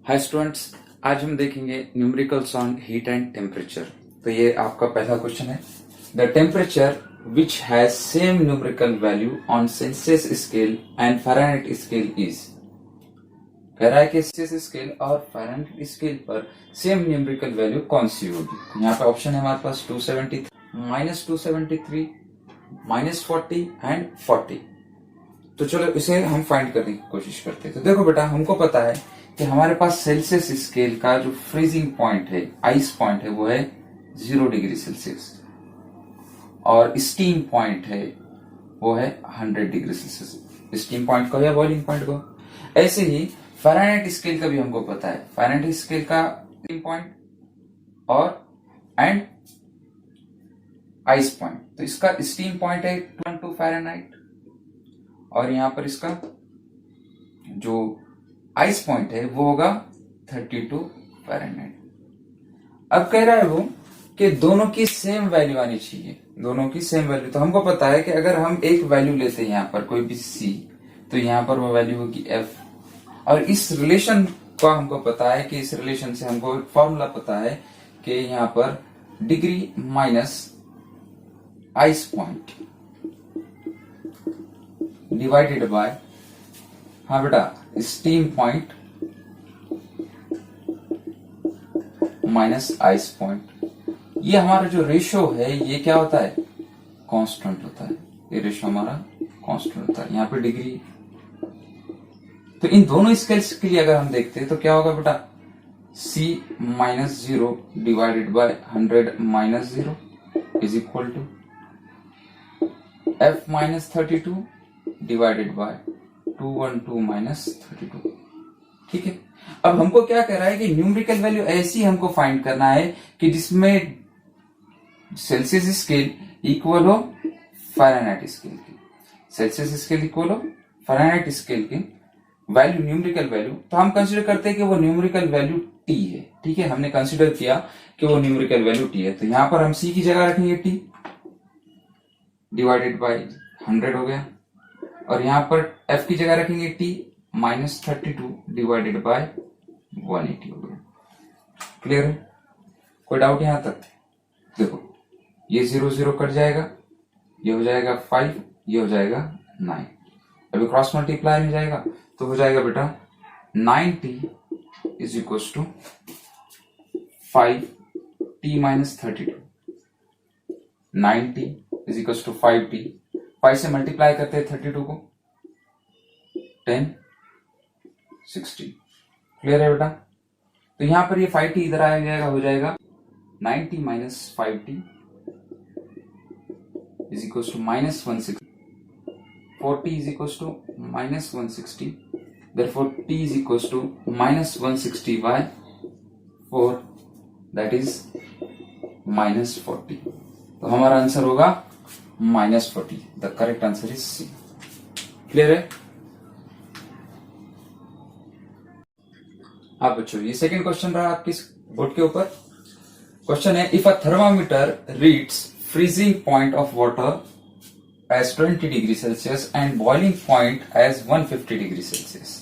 Hi students, आज हम देखेंगे numericals on heat and temperature. तो ये आपका पहला क्वेश्चन है। The temperature which has same numerical value on Celsius scale and Fahrenheit scale is. कह रहा है कि सेल्सियस स्केल और फ़ारेनहाइट स्केल पर सेम न्यूमेरिकल वैल्यू कौन सी होगी। यहाँ पे ऑप्शन है हमारे पास 273, -273, -40 एंड 40। तो चलो इसे हम फाइंड करने की कोशिश करते हैं। तो देखो बेटा, हमको पता है कि हमारे पास सेल्सियस स्केल का जो फ्रीजिंग पॉइंट है, आइस पॉइंट है, वो है 0 डिग्री सेल्सियस और स्टीम पॉइंट है वो है 100 डिग्री सेल्सियस। स्टीम पॉइंट को या बॉइलिंग पॉइंट को। ऐसे ही फ़ारेनहाइट स्केल का भी हमको पता है। फ़ारेनहाइट स्केल का स्टीम पॉइंट और एंड आइस पॉइंट। तो इसका स्टीम पॉइंट है 22 फ़ारेनहाइट और यहां पर इसका जो आइस पॉइंट है वो होगा 32 फ़ारेनहाइट। अब कह रहा है वो कि दोनों की सेम वैल्यू आनी चाहिए, दोनों की सेम वैल्यू। तो हमको पता है कि अगर हम एक वैल्यू लेते हैं यहाँ पर कोई भी सी, तो यहाँ पर वो वैल्यू होगी एफ। और इस रिलेशन का हमको पता है कि इस रिलेशन से हमको एक फॉर्मूला पता है कि यहाँ पर degree minus ice point divided by, हाँ बेटा, steam point minus ice point. ये हमारा जो रेशो है ये क्या होता है, कांस्टेंट होता है। ये रेशो हमारा कांस्टेंट होता है। यहाँ पे डिग्री, तो इन दोनों स्केल्स के लिए अगर हम देखते हैं तो क्या होगा बेटा, C minus 0 divided by 100 minus 0 is equal to F minus 32 divided by 212 minus 32। ठीक है। अब हमको क्या कह रहा है कि न्यूमेरिकल वैल्यू ऐसी हमको फाइंड करना है कि जिसमें सेल्सियस स्केल इक्वल हो फ़ारेनहाइट स्केल की। सेल्सियस स्केल इक्वल हो फ़ारेनहाइट स्केल की वैल्यू, न्यूमेरिकल वैल्यू। तो हम कंसीडर करते हैं कि वो न्यूमेरिकल वैल्यू T है। ठीक है, हमने कंसीडर किया कि वो न्यूमेरिकल वैल्यू T है। तो यहां पर हम C की जगह रखेंगे T डिवाइडेड बाय 100 हो गया, और यहां पर F की जगह रखेंगे T माइनस 32 डिवाइडेड बाय 180 हो गया। क्लियर है? कोई डाउट यहां तक? देखो, ये 0 0 कट जाएगा, ये हो जाएगा 5, ये हो जाएगा 9। अभी क्रॉस मल्टीप्लाई में जाएगा तो हो जाएगा बेटा 9t is equal to 5t minus 32। 9t is equal to 5t। 5 से मल्टीप्लाई करते हैं 32 को, 10 60। क्लियर है बेटा? तो यहां पर ये 5t इधर आ जाएगा, हो जाएगा 9t minus 5t is equal to minus 160। 4t is equals to minus 160. Therefore, t is equals to minus 160 by 4, that is minus 40. तो हमारा आंसर होगा minus 40. The correct answer is C. Clear है? हाँ बच्चों, ये सेकेंड क्वेश्चन रहा आपके board के ऊपर। क्वेश्चन है, if a thermometer reads freezing point of water as 20 degree Celsius and boiling point as 150 degree Celsius,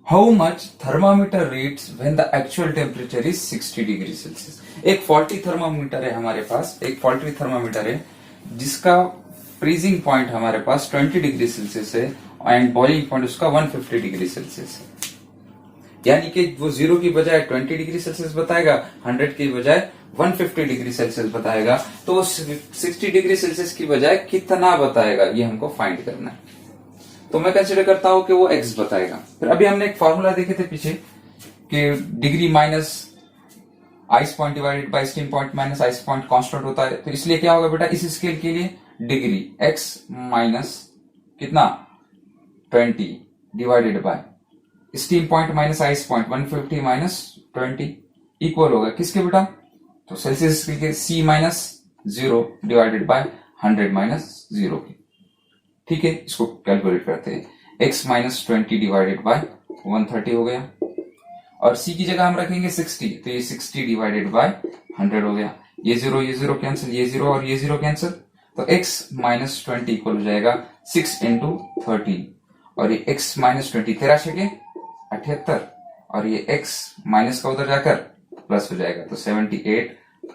how much thermometer reads when the actual temperature is 60 degree Celsius? एक faulty thermometer है हमारे पास, एक faulty thermometer है जिसका freezing point हमारे पास 20 degree Celsius है and boiling point उसका 150 degree Celsius है। यानी कि वो 0 की बजाय 20 डिग्री सेल्सियस बताएगा, 100 की बजाय 150 डिग्री सेल्सियस बताएगा। तो 60 डिग्री सेल्सियस की बजाय कितना बताएगा, ये हमको फाइंड करना है। तो मैं कंसीडर करता हूं कि वो x बताएगा। फिर अभी हमने एक फॉर्मूला देखे थे पीछे कि degree minus ice point divided by steam point minus ice point constant होता है। तो इसलिए क्या होगा बेटा, इस स्केल के लिए डिग्री x माइनस कितना 20 divided by steam point minus ice point 150 minus 20 equal होगा किसके बेटा, तो सेल्सियस के C minus 0 divided by 100 minus 0 की। ठीक है, इसको कैलकुलेट करते हैं। x माइनस 20 डिवाइडेड बाय 130 हो गया, और C की जगह हम रखेंगे 60, तो ये 60 डिवाइडेड बाय 100 हो गया। ये 0 कैंसिल, ये 0 और ये 0 कैंसिल, तो x माइनस 20 इक्वल हो जाएगा 6 इंटू 13, और ये x माइनस 20 13 के 78 और ये x माइनस का उधर जाकर प्लस हो जाएगा, तो 78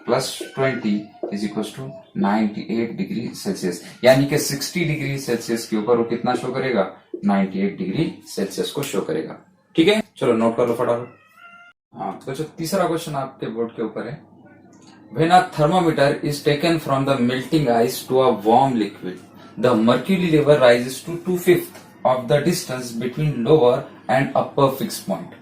plus 20 is equal to 98 degree Celsius, यानी कि 60 डिग्री सेल्सियस के ऊपर वो कितना शो करेगा, 98 डिग्री सेल्सियस को शो करेगा। ठीक है, चलो नोट कर लो फटाफट। हाँ, तो जो तीसरा क्वेश्चन आपके बोर्ड के ऊपर है, When a thermometer is taken from the melting ice to a warm liquid, the mercury level rises to 2/5 of the distance between lower and upper fixed point.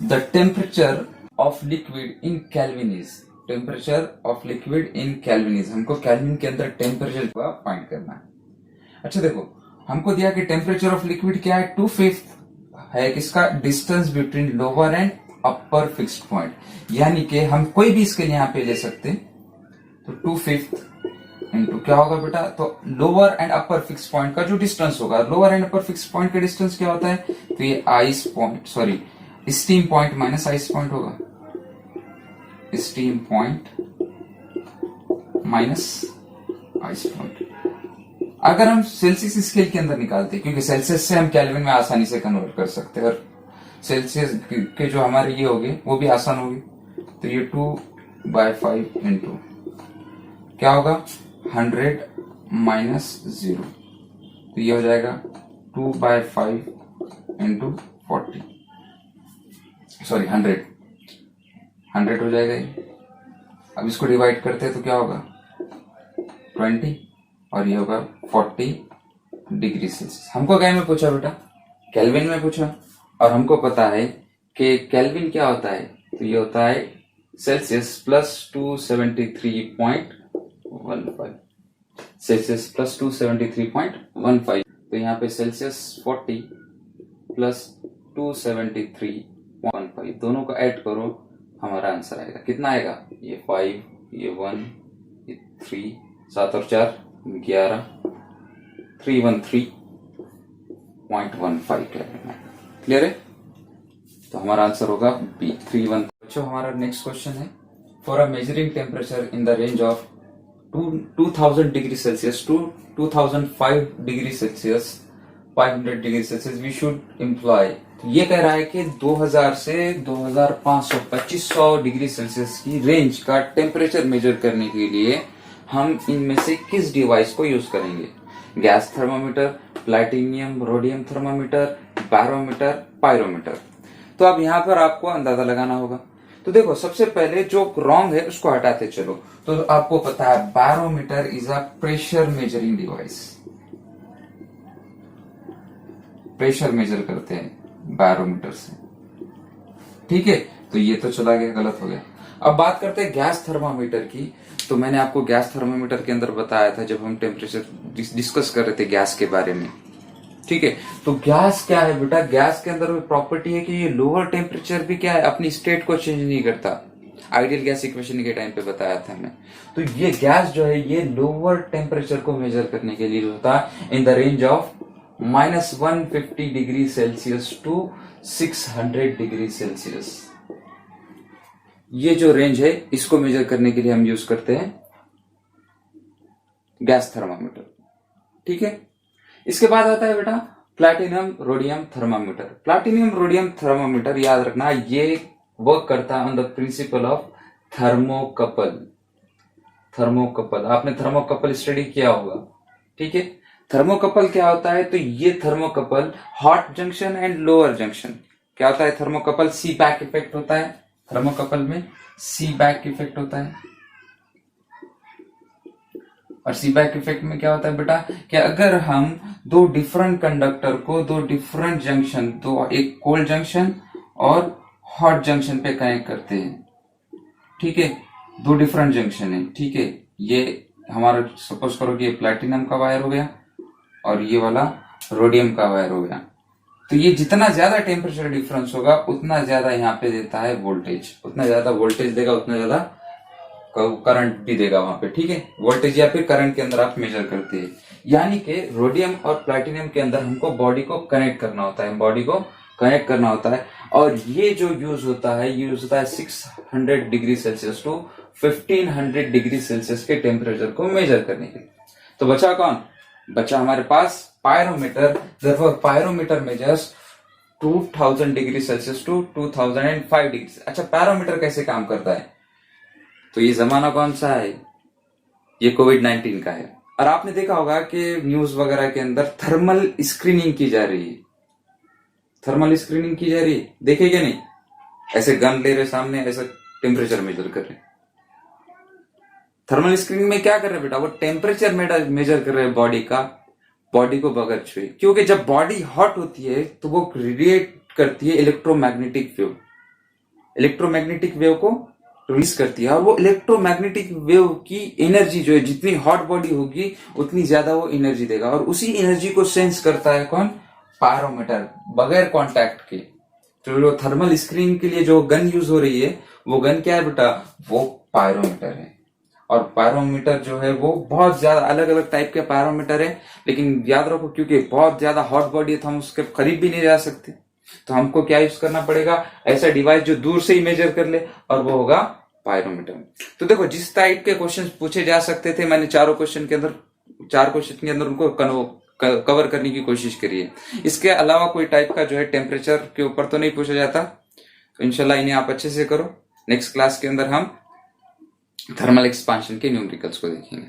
The temperature of liquid in Kelvin is, temperature of liquid in Kelvin is, हमको kelvin के अंदर temperature का find करना है। अच्छा देखो, हमको दिया कि टेम्परेचर ऑफ लिक्विड क्या है, 2/5 है किसका, distance between lower and upper fixed point, यानी कि हम कोई भी इसके लिए यहाँ पे ले सकते हैं, तो 2/5 इंटू क्या होगा बेटा, तो lower and upper fix point का जो डिस्टेंस होगा, lower and upper fix point का डिस्टेंस क्या होता है, तो ये ice point, sorry steam point minus ice point होगा, steam point minus ice point. अगर हम सेल्सियस स्केल के अंदर निकालते हैं, क्योंकि सेल्सियस से हम केल्विन में आसानी से कन्वर्ट कर सकते हैं, और सेल्सियस के जो हमारे ये होंगे वो भी आसान होगी, तो ये 2/5 इंटू क्या होगा, 100 माइनस 0, तो ये हो जाएगा 2/5 इंटू 40, सॉरी 100 हो जाएगा ये। अब इसको डिवाइड करते हैं तो क्या होगा, 20, और ये होगा 40 डिग्री सेल्सियस। हमको क्या में पूछा बेटा, केल्विन में पूछा, और हमको पता है कि केल्विन क्या होता है, तो ये होता है सेल्सियस प्लस 273.15, सेल्सियस प्लस 273.15, तो यहाँ पे सेल्सियस 40 प्लस 273.15 दोनों को ऐड करो, हमारा आंसर आएगा कितना आएगा, ये 5, ये 1, ये 3, 7 और 4 11, 313.15 क्लियर है, तो हमारा आंसर होगा बी 31। अच्छा, हमारा नेक्स्ट क्वेश्चन है, for a measuring temperature in the range of 2000 degree Celsius to 2005 degree Celsius 500 degree Celsius we should employ, तो ये कह रहा है कि 2000 से 2500 2500 डिग्री सेल्सियस की रेंज का टेम्परेचर मेजर करने के लिए हम इनमें से किस डिवाइस को यूज करेंगे, gas thermometer, platinum rhodium thermometer, barometer, pyrometer. तो अब यहाँ पर आपको अंदाजा लगाना होगा। तो देखो, सबसे पहले जो रॉन्ग है उसको हटाते चलो। तो आपको पता है barometer is a pressure measuring device, pressure measure करते हैं बैरोमीटर से, ठीक है, तो ये तो चला गया, गलत हो गया। अब बात करते हैं गैस थर्मामीटर की। तो मैंने आपको गैस थर्मामीटर के अंदर बताया था जब हम टेम्परेचर डिस्कस कर रहे थे गैस के बारे में, ठीक है। तो गैस क्या है बेटा, गैस के अंदर प्रॉपर्टी है कि ये लोअर टेम्परेचर भी क्या है, अपनी स्टेट को चेंज नहीं करता। आइडियल गैस इक्वेशन के टाइम पे बताया था मैं। तो ये गैस जो है ये लोअर टेम्परेचर को मेजर करने के लिए होता है in the range of -150 degree Celsius to 600 degree Celsius. ये जो रेंज है इसको मेजर करने के लिए हम यूज करते हैं गैस थर्मामीटर, ठीक है। इसके बाद आता है बेटा platinum rhodium thermometer. Platinum rhodium thermometer याद रखना, ये वर्क करता है on the principle of thermocouple. Thermocouple, आपने थर्मोकपल स्टडी किया होगा, ठीक है। थर्मोकपल क्या होता है, तो ये thermocouple hot junction and lower junction क्या होता है, थर्मोकपल सी बैक इफेक्ट होता है, थर्मोकपल में सी बैक इफेक्ट होता है। और सी बैक इफेक्ट में क्या होता है बेटा कि अगर हम दो डिफरेंट कंडक्टर को दो डिफरेंट जंक्शन, तो एक कोल्ड जंक्शन और हॉट जंक्शन पे कनेक्ट करते हैं, ठीक है, दो डिफरेंट जंक्शन है, ठीक है। ये हमारा सपोज करो कि ये प्लैटिनम का वायर हो गया और ये वाला रोडियम का वायर हो गया। तो ये जितना ज्यादा टेम्परेचर डिफरेंस होगा उतना ज्यादा यहाँ पे देता है वोल्टेज, उतना ज्यादा वोल्टेज देगा, उतना ज्यादा करंट भी देगा वहां पे, ठीक है। वोल्टेज या फिर करंट के अंदर आप मेजर करते हैं। यानी कि रोडियम और प्लैटिनम के अंदर हमको बॉडी को कनेक्ट करना होता है, बॉडी को कनेक्ट करना होता है। और ये जो यूज होता है, ये यूज होता है 600 degree Celsius to 1500 degree Celsius के टेम्परेचर को मेजर करने के लिए। तो बचा कौन, बचा हमारे पास pyrometer. Therefore, pyrometer measures 2000 degree Celsius to 2005 degree. अच्छा, पैरामीटर कैसे काम करता है? तो ये जमाना कौन सा है? ये कोविड-19 का है। और आपने देखा होगा कि न्यूज वगैरह के अंदर थर्मल स्क्रीनिंग की जा रही है। थर्मल स्क्रीनिंग की जा रही है, देखे क्या नहीं? ऐसे गन ले रहे सामने, ऐसा टेम्परेचर मेजर कर रहे। थर्मल स्क्रीनिंग में क्या कर रहे हैं बेटा? वो टेम्परेचर मेजर कर रहे हैं बॉडी का, बॉडी को बगैर छुए। क्योंकि जब बॉडी हॉट होती है तो वो रेडिएट करती है इलेक्ट्रोमैग्नेटिक वेव, इलेक्ट्रोमैग्नेटिक वेव को रिलीज करती है। और वो इलेक्ट्रोमैग्नेटिक वेव की एनर्जी जो है, जितनी हॉट बॉडी होगी उतनी ज्यादा वो एनर्जी देगा। और उसी एनर्जी को सेंस करता है कौन? पायरोमीटर, बगैर कांटेक्ट के। तो जो थर्मल स्क्रीनिंग के लिए जो गन यूज हो रही है, वो गन क्या है बेटा? वो पायरोमीटर है। और पायरोमीटर जो है वो बहुत ज्यादा अलग अलग टाइप के पायरोमीटर है, लेकिन याद रखो क्योंकि बहुत ज्यादा हॉट बॉडी है तो हम उसके करीब भी नहीं जा सकते। तो हमको क्या यूज करना पड़ेगा? ऐसा डिवाइस जो दूर से ही मेजर कर ले, और वो होगा पायरोमीटर। तो देखो, जिस टाइप के क्वेश्चन पूछे जा सकते थे, मैंने चार क्वेश्चन के अंदर उनको कवर करने की कोशिश करी है। इसके अलावा कोई टाइप का जो है टेम्परेचर के ऊपर तो नहीं पूछा जाता। तो इंशाल्लाह इन्हें आप अच्छे से करो। नेक्स्ट क्लास के अंदर हम थर्मल एक्सपांशन के न्यूमेरिकल्स को देखेंगे।